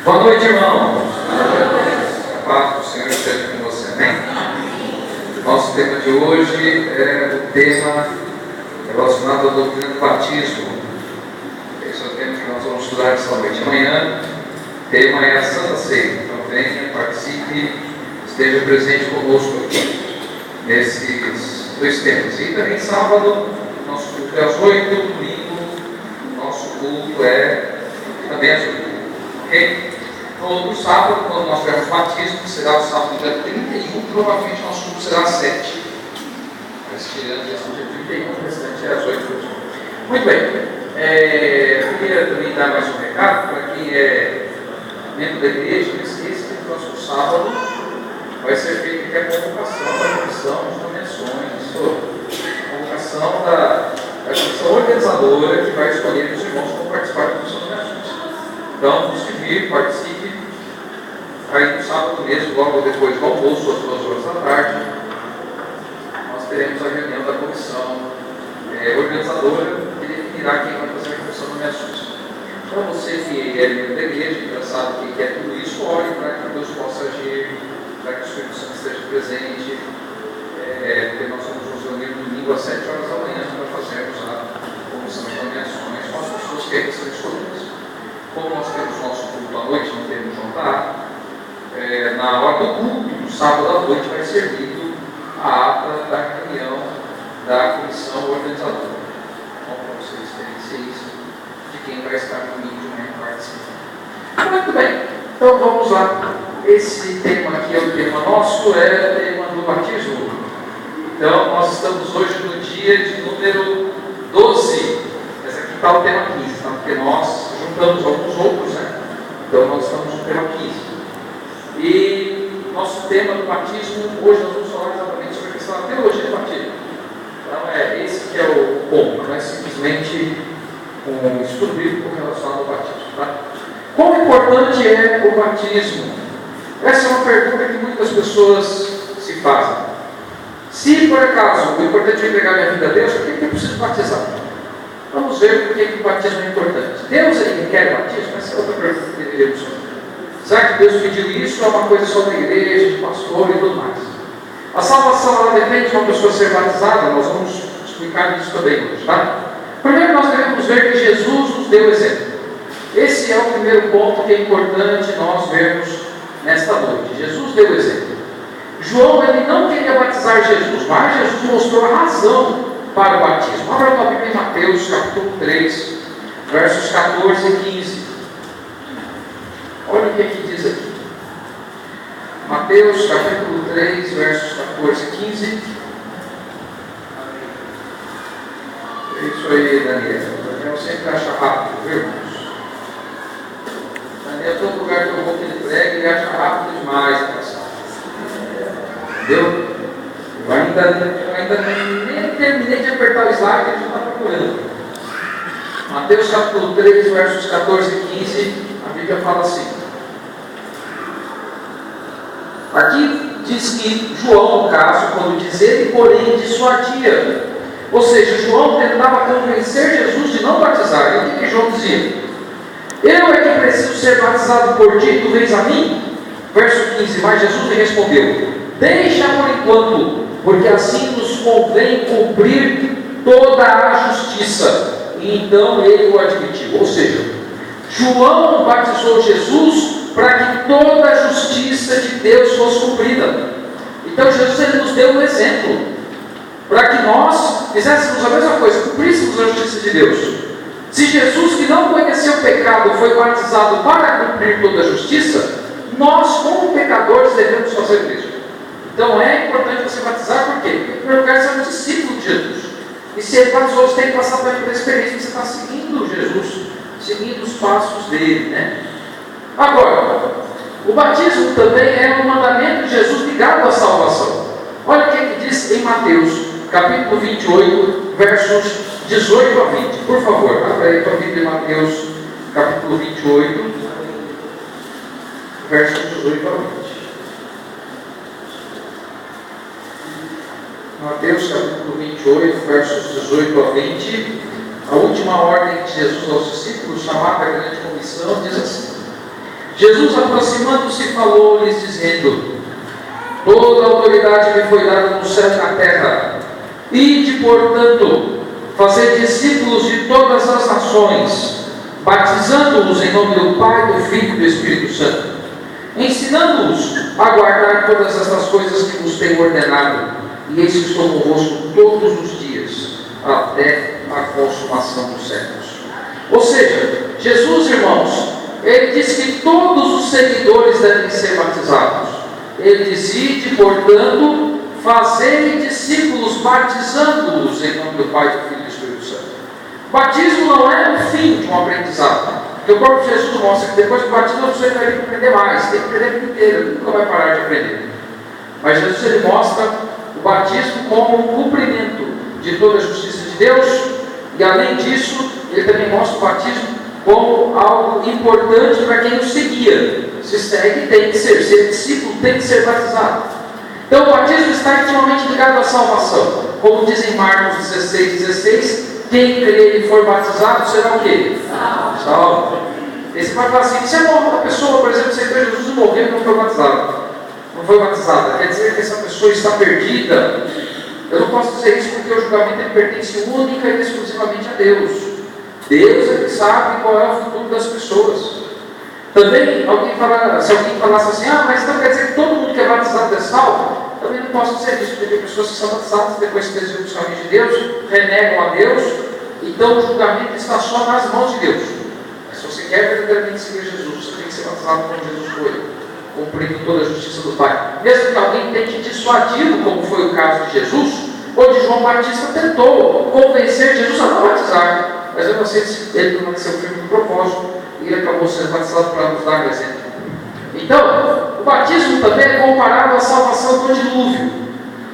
Boa noite, irmão. A paz do Senhor esteja com você, amém? Nosso tema de hoje é o tema relacionado à doutrina do batismo. Esse é o tema que nós vamos estudar esta noite. Amanhã, o tema é a Santa Ceia. Então venha, participe, esteja presente conosco aqui nesses dois temas. E também sábado, nosso culto é às 8, domingo, nosso culto é também às 8. Ok? No sábado, quando nós tivermos batismo, que será o sábado dia 31, provavelmente nosso culto será às 7. Mas tirando esse dia 31, o restante é às 8. Muito bem. Eu queria também dar mais um recado para quem é membro da igreja. Não esqueça que no próximo sábado vai ser feita a convocação da comissão de nomeações, convocação da comissão organizadora que vai escolher os irmãos para participar da comissão de nomeações. Então, se vir, participe. Aí no sábado mesmo, logo depois do almoço, às 2 horas da tarde, nós teremos a reunião da comissão organizadora que definirá quem vai fazer a comissão de nomeações. Então, você que é membro da igreja, que já sabe o que é tudo isso, ore para que Deus possa agir, para que o Espírito Santo esteja presente, porque nós vamos nos reunir no domingo às 7 horas da manhã para fazermos a comissão de nomeações com as pessoas que ainda são escolhidas. Como nós temos nosso culto à noite, não temos jantar, na hora do culto, no sábado à noite, vai ser lido a ata da reunião da comissão organizadora. Então, para vocês terem ciência de quem vai estar no domingo de manhã participando. Muito bem, então vamos lá. Esse tema aqui é o tema nosso, é o tema do batismo. Então, nós estamos hoje no dia de número 12. Esse aqui está o tema 15, tá? Porque nós juntamos alguns outros, né? Então, nós estamos no tema 15. E nosso tema do batismo, hoje nós vamos falar exatamente sobre a questão da teologia do batismo. Então, esse que é o ponto, não é simplesmente um estudo bíblico relacionado ao batismo. Tá? Quão importante é o batismo? Essa é uma pergunta que muitas pessoas se fazem. Se, por acaso, o importante é entregar minha vida a Deus, por que eu preciso batizar? Vamos ver por que o batismo é importante. Deus ele quer batismo? Essa é outra pergunta que deveríamos fazer. Será que Deus pediu isso ou é uma coisa só da igreja, de pastor e tudo mais? A salvação ela depende de uma pessoa ser batizada, nós vamos explicar isso também hoje, tá? Primeiro nós devemos ver que Jesus nos deu exemplo. Esse é o primeiro ponto que é importante nós vermos nesta noite. Jesus deu exemplo. João ele não queria batizar Jesus, mas Jesus mostrou a razão para o batismo. Abra a Bíblia em Mateus capítulo 3, versos 14 e 15. Olha o que diz aqui. Mateus capítulo 3, versos 14 e 15. É isso aí, Daniel. Daniel sempre acha rápido, viu, irmãos? Daniel, todo lugar que eu vou que ele prega, ele acha rápido demais a passagem. Entendeu? Eu ainda nem terminei de apertar o slide, ele já está procurando. Mateus capítulo 3, versos 14 e 15, a Bíblia fala assim. Aqui diz que João, no caso, quando diz ele, porém, dissuadia. Ou seja, João tentava convencer Jesus de não batizar. E o que João dizia? Eu é que preciso ser batizado por ti, tu vens a mim? Verso 15, mas Jesus lhe respondeu, deixa por enquanto, porque assim nos convém cumprir toda a justiça. E então ele o admitiu. Ou seja, João batizou Jesus para que toda a justiça de Deus fosse cumprida. Então Jesus ele nos deu um exemplo para que nós fizéssemos a mesma coisa, cumpríssemos a justiça de Deus. Se Jesus, que não conheceu o pecado, foi batizado para cumprir toda a justiça, nós, como pecadores, devemos fazer o mesmo. Então é importante você batizar, por quê? Porque, em primeiro lugar, você é um discípulo de Jesus. E se ele batizou, você tem que passar pela experiência, você está seguindo Jesus, seguindo os passos dele, né? Agora, o batismo também é um mandamento de Jesus ligado à salvação. Olha o que diz em Mateus, capítulo 28, versos 18 a 20. Por favor, abra aí para a Bíblia em Mateus, capítulo 28, versos 18 a 20. Mateus, capítulo 28, versos 18 a 20. A última ordem de Jesus aos discípulos, chamada a grande comissão, diz assim: Jesus, aproximando-se, falou-lhes, dizendo: toda a autoridade me foi dada no céu e na terra. Ide, portanto, fazer discípulos de todas as nações, batizando-os em nome do Pai, do Filho e do Espírito Santo, ensinando-os a guardar todas estas coisas que vos tenho ordenado, e eis que estou convosco todos os dias, até a consumação dos séculos. Ou seja, Jesus, irmãos, ele diz que todos os seguidores devem ser batizados. Ele diz: ide, portanto, fazei discípulos, batizando-os em nome do Pai, do Filho e do Espírito Santo. Batismo não é o fim de um aprendizado, porque o próprio Jesus mostra que depois do batismo você vai aprender mais, tem que aprender a vida inteira, nunca vai parar de aprender. Mas Jesus, ele mostra o batismo como um cumprimento de toda a justiça de Deus, e além disso, ele também mostra o batismo como algo importante para quem o seguia. Se segue, tem que ser discípulo, tem que ser batizado. Então o batismo está intimamente ligado à salvação. Como diz em Marcos 16, quem crer e for batizado será o quê? Salvo. E você pode falar assim: se a pessoa, por exemplo, aceitou Jesus e morreu e não foi batizada, quer dizer que essa pessoa está perdida? Eu não posso dizer isso, porque o julgamento ele pertence única e exclusivamente a Deus. Deus é que sabe qual é o futuro das pessoas. Também, se alguém falasse assim: mas então quer dizer que todo mundo que é batizado é salvo? Também não posso dizer isso, porque tem pessoas que são batizadas depois que desviam dos caminhos de Deus, renegam a Deus, então o julgamento está só nas mãos de Deus. Mas se você quer verdadeiramente seguir Jesus, você tem que ser batizado como Jesus foi, cumprindo toda a justiça do Pai. Mesmo que alguém tente dissuadi-lo, como foi o caso de Jesus, ou de João Batista, tentou convencer Jesus a não batizar, mas eu não sei se ele permaneceu firme no propósito, e ele acabou sendo batizado para nos dar um exemplo. Então, o batismo também é comparado à salvação do dilúvio.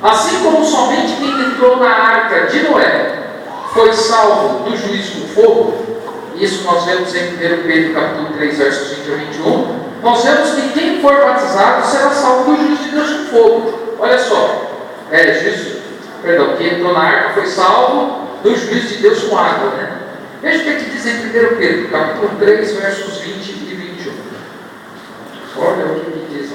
Assim como somente quem entrou na arca de Noé foi salvo do juízo do fogo, isso nós vemos em 1 Pedro capítulo 3, versos 20 a 21, nós vemos que quem for batizado será salvo do juízo de Deus com fogo. Olha só, quem entrou na arca foi salvo do juízo de Deus com água, né? Veja o que diz em 1 Pedro, capítulo 3, versos 20 e 21. Olha o que diz.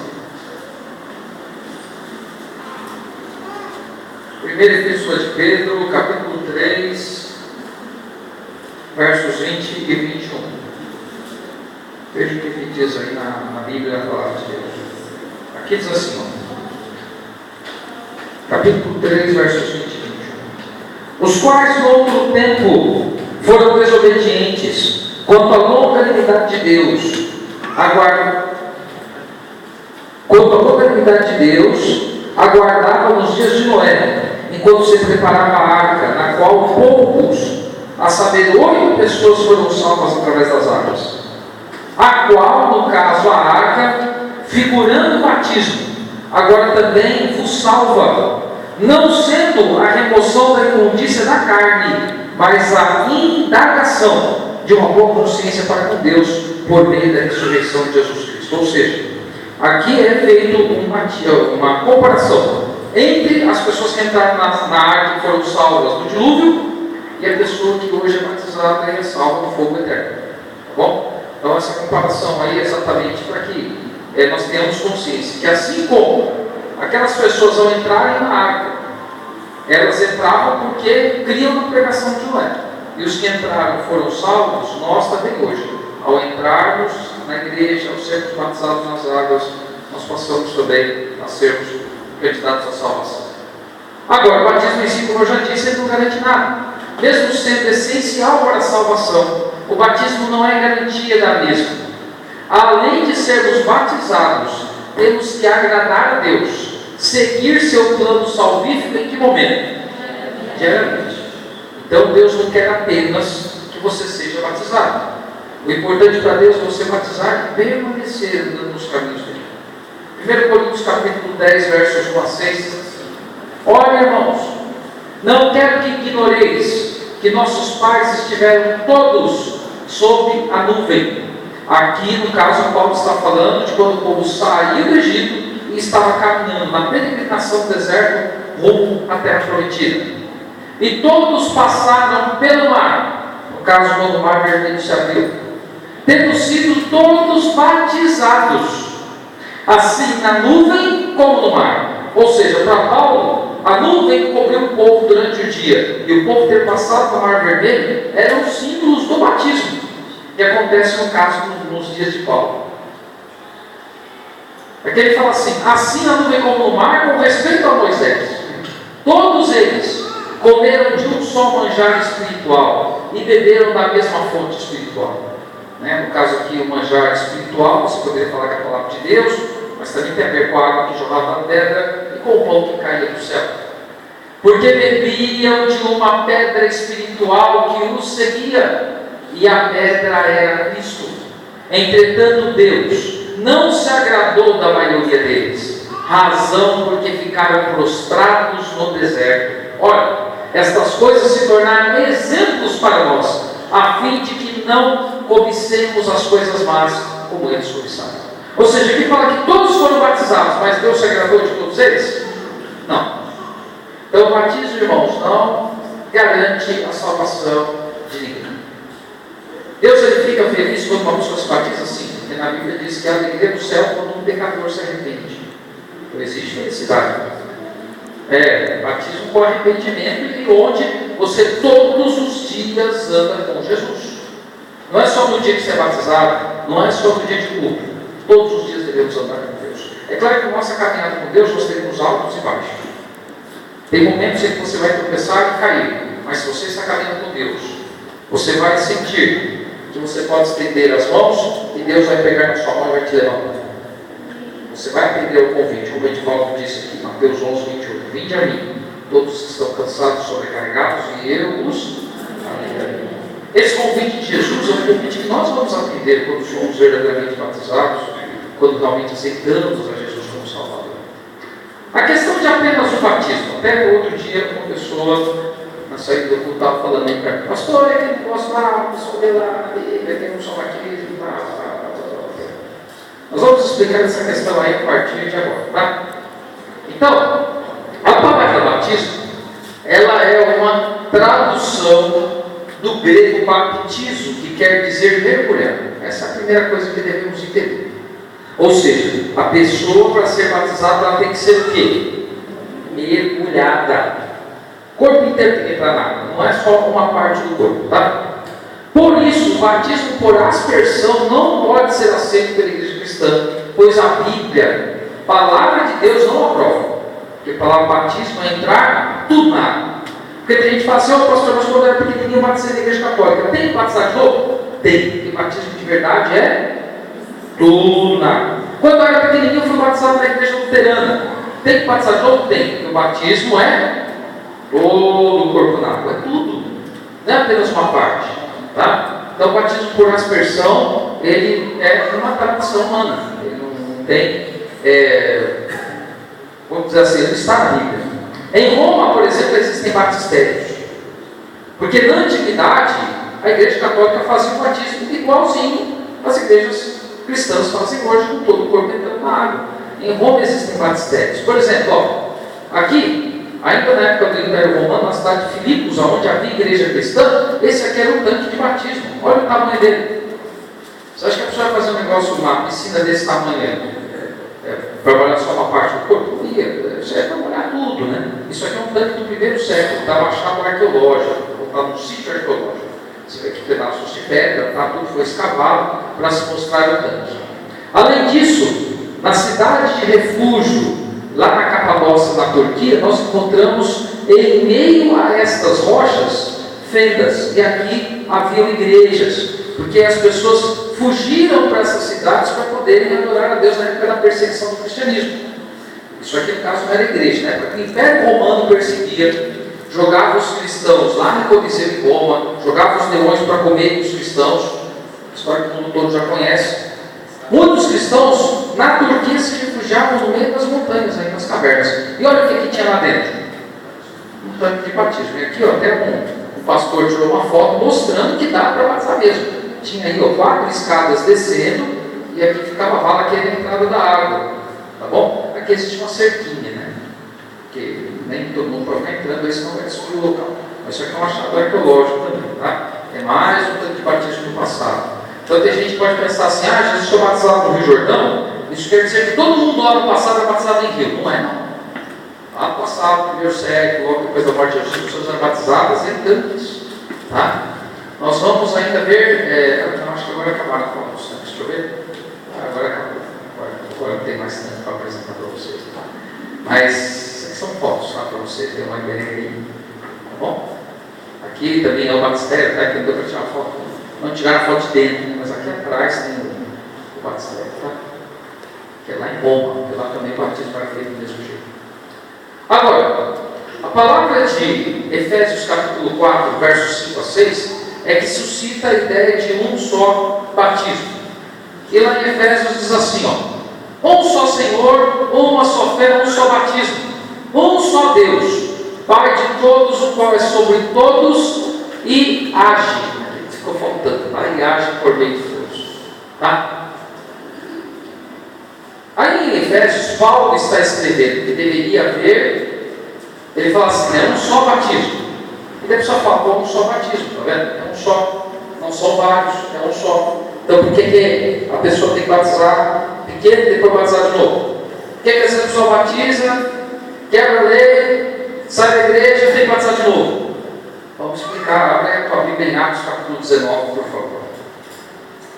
Primeira Epístola de Pedro, capítulo 3, versos 20 e 21. Veja o que diz aí na Bíblia, a palavra de Deus. Aqui diz assim, capítulo 3, versos 20 e 21. Os quais, no outro tempo, foram desobedientes quanto à longanimidade de Deus, aguardava nos dias de Noé, enquanto se preparava a arca, na qual poucos, a saber, 8 pessoas foram salvas através das águas. A qual, no caso, a arca, figurando o batismo, agora também vos salva, não sendo a remoção da imundícia da carne, mas a indagação de uma boa consciência para com Deus, por meio da ressurreição de Jesus Cristo. Ou seja, aqui é feito uma comparação entre as pessoas que entraram na arca e foram salvas do dilúvio, e a pessoa que hoje é batizada e é salva do fogo eterno. Tá bom? Então essa comparação aí é exatamente para que nós tenhamos consciência que assim como aquelas pessoas ao entrarem na arca, elas entravam porque criam na pregação de Noé, e os que entraram foram salvos, nós também hoje, ao entrarmos na igreja, ao sermos batizados nas águas, nós passamos também a sermos candidatos à salvação. Agora, o batismo em si, como eu já disse, ele não garante nada. Mesmo sendo essencial para a salvação, o batismo não é garantia da mesma. Além de sermos batizados, temos que agradar a Deus, seguir seu plano salvífico em que momento? Diariamente. Então Deus não quer apenas que você seja batizado. O importante para Deus é você batizar e permanecer nos caminhos dele. 1 Coríntios capítulo 10, versos 1 a 6 diz assim: olha, irmãos, não quero que ignoreis que nossos pais estiveram todos sob a nuvem. Aqui, no caso, Paulo está falando de quando o povo saiu do Egito e estava caminhando na peregrinação do deserto rumo à terra prometida. E todos passaram pelo mar, no caso, quando o mar vermelho se abriu. tendo sido todos batizados, assim na nuvem como no mar. Ou seja, para Paulo, a nuvem cobriu o povo durante o dia, e o povo ter passado no Mar Vermelho eram símbolos do batismo, que acontece no caso nos dias de Paulo. Aqui ele fala assim na nuvem como no mar, com respeito a Moisés. Todos eles comeram de um só manjar espiritual e beberam da mesma fonte espiritual. No caso aqui, o manjar espiritual, você poderia falar que é a palavra de Deus, mas também tem a ver com a água que jorrava da pedra e com o pão que caía do céu. Porque bebiam de uma pedra espiritual que os seguia, e a pedra era Cristo. Entretanto, Deus não se agradou da maioria deles, razão porque ficaram prostrados no deserto. Olha, estas coisas se tornaram exemplos para nós, a fim de que não cobicemos as coisas más como eles cobiçaram. Ou seja, aqui fala que todos foram batizados, mas Deus se agradou de todos eles? Não. Então o batismo, irmãos, não garante a salvação de ninguém. Deus ele fica feliz quando uma pessoa se batiza? Sim, porque na Bíblia diz que a alegria do céu quando um pecador se arrepende. Então existe felicidade. Batismo com arrependimento, e onde você todos os dias anda com Jesus. Não é só no dia que você é batizado, não é só no dia de culto. Todos os dias devemos andar com Deus. É claro que na nossa caminhada com Deus nós temos altos e baixos. Tem momentos em que você vai tropeçar e cair, mas se você está caminhando com Deus, você vai sentir que você pode estender as mãos e Deus vai pegar na sua mão e vai te levantar. Você vai atender o convite, como o Edivaldo disse aqui, Mateus 11, 28. Vinde a mim, todos que estão cansados, sobrecarregados, e eu os aliviarei. Esse convite de Jesus é um convite que nós vamos atender quando somos verdadeiramente batizados, quando realmente aceitamos a Jesus como Salvador. A questão de apenas o batismo. Até outro dia, uma pessoa na saída do culto estava falando aí para mim: pastor, é aquele negócio lá, o pessoal vê lá, tem um só batismo, Nós vamos explicar essa questão aí a partir de agora, tá? Então, a palavra batismo, ela é uma tradução do grego baptizo, que quer dizer mergulhar. Essa é a primeira coisa que devemos entender. Ou seja, a pessoa para ser batizada ela tem que ser o quê? Mergulhada. O corpo inteiro tem que entrar na água, não é só uma parte do corpo, tá? Por isso, o batismo por aspersão não pode ser aceito pela igreja cristã, pois a Bíblia, palavra de Deus, não aprova. Porque a palavra batismo é entrar tudo na água. Porque tem gente que fala assim: pastor, mas quando eu era pequenininho eu batizei na igreja católica. Tem que batizar de novo? Tem. Porque batismo de verdade é tudo na água. Quando eu era pequenininho eu fui batizado na igreja luterana. Tem que batizar de novo? Tem. Porque o batismo é todo o corpo na água. É tudo. Não é apenas uma parte. Tá? Então o batismo por aspersão, ele é uma tradição humana. Ele não tem, vamos dizer assim, ele não está na Bíblia. Em Roma, por exemplo, existem batistérios. Porque na antiguidade, a igreja católica fazia o batismo igualzinho às igrejas cristãs fazem hoje, com todo o corpo entrando na água. Em Roma existem batistérios. Por exemplo, aqui, ainda na época do Império Romano, na cidade de Filipos, onde havia igreja cristã, esse aqui era um tanque de batismo. Olha o tamanho dele. Você acha que a pessoa vai fazer um negócio, uma piscina desse tamanho, para molhar só uma parte do corpo? Não ia. Isso é para molhar tudo, né? Isso aqui é um tanque do primeiro século, estava achado arqueológico, estava num sítio arqueológico. Você vê que pedaços de pedra, tudo foi escavado para se mostrar o tanque. Além disso, na cidade de refúgio, lá na Capadócia, na Turquia, nós encontramos em meio a estas rochas fendas, e aqui haviam igrejas, porque as pessoas fugiram para essas cidades para poderem adorar a Deus na época da perseguição do cristianismo. Isso aqui no caso não era igreja, né? Porque o Império Romano perseguia, jogava os cristãos lá no Coliseu de Roma, jogava os leões para comer os cristãos, história que o mundo todo já conhece. Muitos cristãos na Turquia se refugiavam no meio das montanhas, aí nas cavernas. E olha o que tinha lá dentro: um tanque de batismo. E aqui até um pastor tirou uma foto mostrando que dá para batizar mesmo. Tinha aí 4 escadas descendo, e aqui ficava a vala que era a entrada da água. Tá bom? Aqui existe uma cerquinha, né? Porque nem todo mundo pode ficar entrando aí, senão vai destruir o local. Mas isso aqui é um achado arqueológico também, tá? É mais um tanque de batismo do passado. Então tem gente que pode pensar assim, Jesus foi batizado no Rio Jordão, isso quer dizer que todo mundo lá no passado é batizado em rio. Não é, não. Lá no passado, no primeiro século, logo depois da morte de Jesus, as pessoas eram batizadas em tanques. Tá? Nós vamos ainda ver, eu acho que agora acabaram com os tanques, deixa eu ver. Agora acabou. Agora não tem mais tanque para apresentar para vocês. Tá? Mas são fotos, tá? Para você ter uma ideia aí. Tá bom? Aqui também é o batistério, tá? Aqui não deu para tirar foto. Não tiraram foto de dentro, mas aqui atrás tem o batistério, tá? Que é lá em Roma, que lá também o batismo era feito do mesmo jeito. Agora, a palavra de Efésios capítulo 4, versos 5 a 6, é que suscita a ideia de um só batismo. E lá em Efésios diz assim, um só Senhor, uma só fé, um só batismo, um só Deus, Pai de todos, o qual é sobre todos e age. Ficou faltando, tá? E age por meio de Deus. Tá? Aí em Efésios, Paulo está escrevendo que deveria haver, ele fala assim, um só batismo. E daí a pessoa fala, um só batismo, tá vendo? É um só, não são vários, é um só. Então por que a pessoa tem que batizar pequeno e depois batizar de novo? Por que essa pessoa batiza, quebra a lei, sai da igreja e tem que batizar de novo? Vamos explicar, abre a tua Bíblia em Atos capítulo 19.